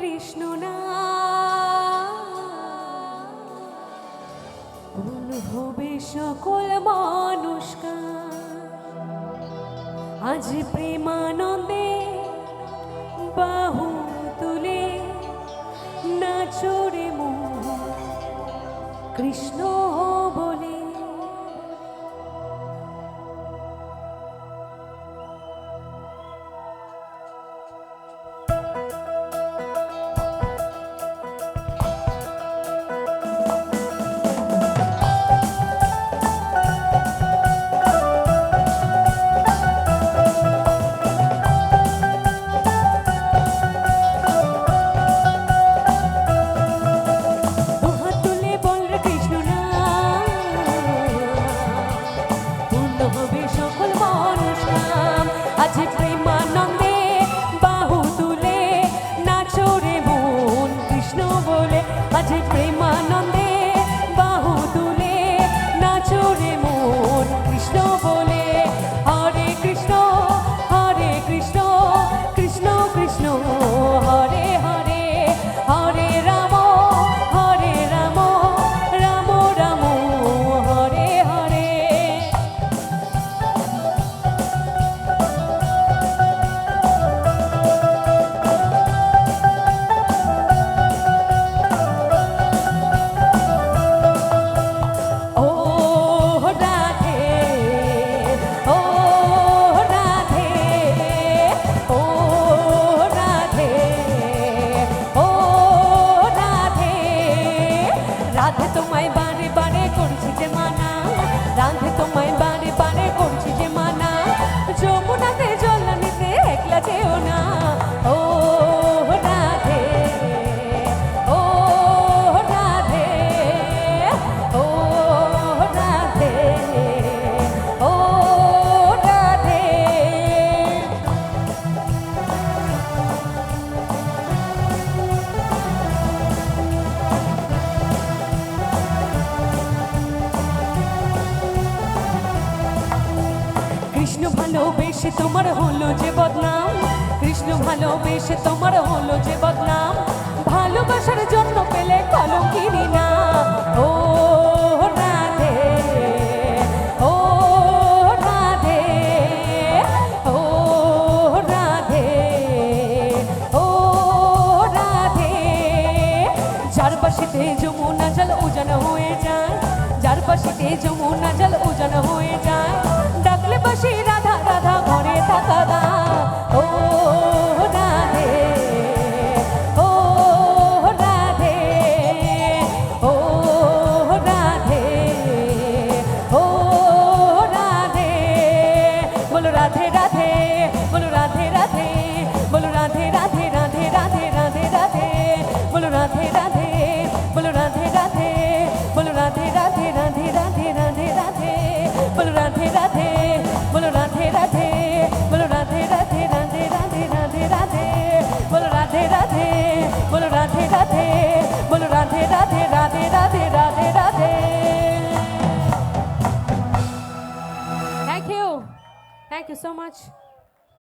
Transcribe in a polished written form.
কৃষ্ণ না ভুল হবে সকল মানুষকার। আজ প্রেমানন্দে বাহু তুলে নাচরে মোহ কৃষ্ণ বলে। আজ প্রেমানন্দে বাহু তুলে নাচো রে মন কৃষ্ণ বলে। আজ প্রেমানন্দে বাহু তুলে নাচো রে মন কৃষ্ণ বলে। হরে কৃষ্ণ কৃষ্ণ কৃষ্ণ হরে হরে, হরে রাম রাম রাম হরে হরে। রাধে তোমায় বারে বারে করছি যে মানা, রাধে তোমায় বারে বারে করছি যে মানা। যমুনাতে জল নিতে একলা যেও না। ও রাধে, ও রাধে, ও রাধে, ও রাধে। কৃষ্ণ ভালোবেসে তোমার হলো যে বদনাম, কৃষ্ণ ভালোবেসে তোমার হলো যে বদনাম। ভালোবাসার জন্য পেলে কলঙ্কিনী না। ও রাধে, ও রাধে, ও রাধে, ও রাধে। যার পাশেতে যমুনা জল উজান হয়ে যায়, যার পাশেতে যমুনা জল উজান হয়ে যায়। ডাকলে পাশে রাধা রাধা ঘরে থাকা দা। ও রাধে, ও রাধে, ও রাধে, ও রাধে। বলো রাধে রাধে, বলো রাধে রাধে, বলো রাধে রাধে রাধে রাধে রাধে রাধে। বলো রাধে রাধে, বলো রাধে রাধে, বলো রাধে রাধে রাধে রাধে রাধে রাধে। বলো রাধে রাধে, বলো রাধে রাধে, বলো রাধে রাধে রাধে রাধে রাধে রাধে। বলো রাধে রাধে, বলো রাধে রাধে, বলো Radhe Radhe Radhe Radhe Radhe Radhe. Thank you so much.